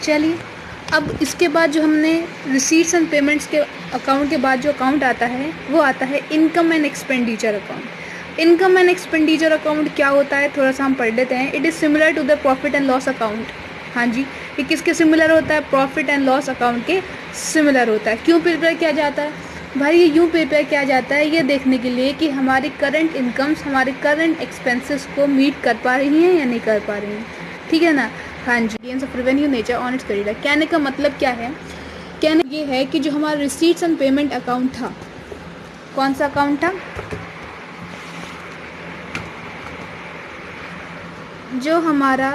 चलिए, अब इसके बाद जो हमने रिसीट्स एंड पेमेंट्स के अकाउंट के बाद जो अकाउंट आता है वो आता है income and expenditure account. Income and expenditure account क्या होता है थोड़ा सा हम पढ़ लेते हैं। It is similar to the profit and loss account. हाँ जी, ये किसके सिमिलर होता है? प्रॉफिट एंड लॉस अकाउंट के सिमिलर होता है। क्यों प्रिपेयर किया जाता है भाई? ये यूँ प्रिपेयर किया जाता है ये देखने के लिए कि हमारी करंट इनकम्स हमारे करंट एक्सपेंसेस को मीट कर पा रही हैं या नहीं कर पा रही हैं, ठीक है ना। हाँ जी, gains of revenue nature on its credit. कहने का मतलब क्या है? कहने ये है कि जो हमारा रिसीट्स एंड पेमेंट अकाउंट था, कौन सा अकाउंट था? जो हमारा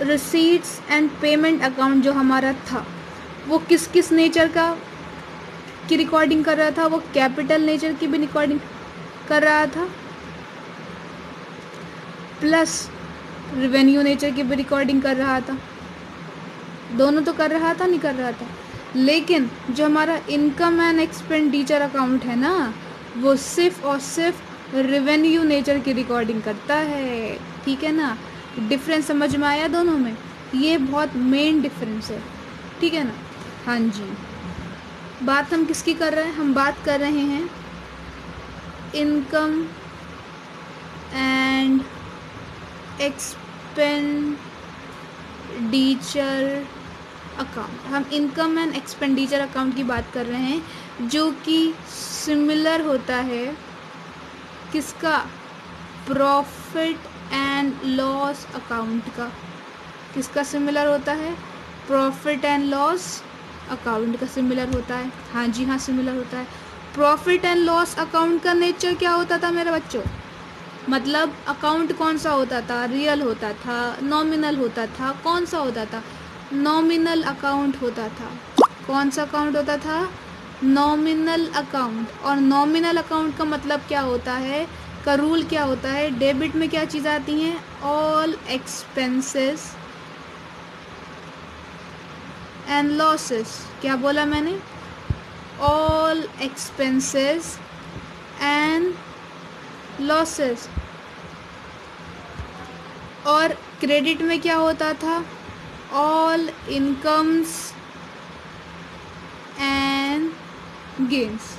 रिसीट्स एंड पेमेंट अकाउंट जो हमारा था वो किस किस नेचर का की रिकॉर्डिंग कर रहा था? वो कैपिटल नेचर की भी रिकॉर्डिंग कर रहा था, प्लस रेवेन्यू नेचर की भी रिकॉर्डिंग कर रहा था। दोनों तो कर रहा था, नहीं कर रहा था। लेकिन जो हमारा इनकम एंड एक्सपेंडिचर अकाउंट है ना, वो सिर्फ और सिर्फ रेवेन्यू नेचर की रिकॉर्डिंग करता है, ठीक है ना। डिफरेंस समझ में आया दोनों में? ये बहुत मेन डिफरेंस है, ठीक है ना। हाँ जी, बात हम किसकी कर रहे हैं? हम बात कर रहे हैं इनकम एंड एक्सपेंडिचर अकाउंट। हम इनकम एंड एक्सपेंडिचर अकाउंट की बात कर रहे हैं जो कि सिमिलर होता है किसका? प्रॉफिट एंड लॉस अकाउंट का। किसका सिमिलर होता है? प्रॉफिट एंड लॉस अकाउंट का सिमिलर होता है। हाँ जी हाँ, सिमिलर होता है। प्रॉफिट एंड लॉस अकाउंट का नेचर क्या होता था मेरे बच्चों? मतलब अकाउंट कौन सा होता था? रियल होता था, नॉमिनल होता था, कौन सा होता था? नॉमिनल अकाउंट होता था। कौन सा अकाउंट होता था? Nominal account. और नॉमिनल अकाउंट का मतलब क्या होता है? का रूल क्या होता है? डेबिट में क्या चीज़ आती हैं? All expenses and losses. क्या बोला मैंने? All expenses and losses. और क्रेडिट में क्या होता था? ऑल इनकम्स एंड गेन्स,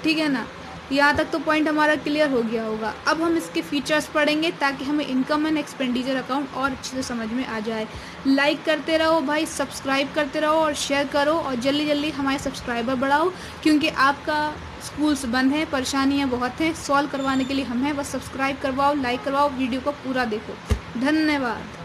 ठीक है ना। यहाँ तक तो पॉइंट हमारा क्लियर हो गया होगा। अब हम इसके फीचर्स पढ़ेंगे ताकि हमें इनकम एंड एक्सपेंडिचर अकाउंट और अच्छे से समझ में आ जाए। लाइक करते रहो भाई, सब्सक्राइब करते रहो और शेयर करो, और जल्दी जल्दी हमारे सब्सक्राइबर बढ़ाओ, क्योंकि आपका स्कूल्स बंद हैं, परेशानियाँ बहुत हैं, सॉल्व करवाने के लिए हम हैं। बस सब्सक्राइब करवाओ, लाइक करवाओ, वीडियो को पूरा देखो। धन्यवाद।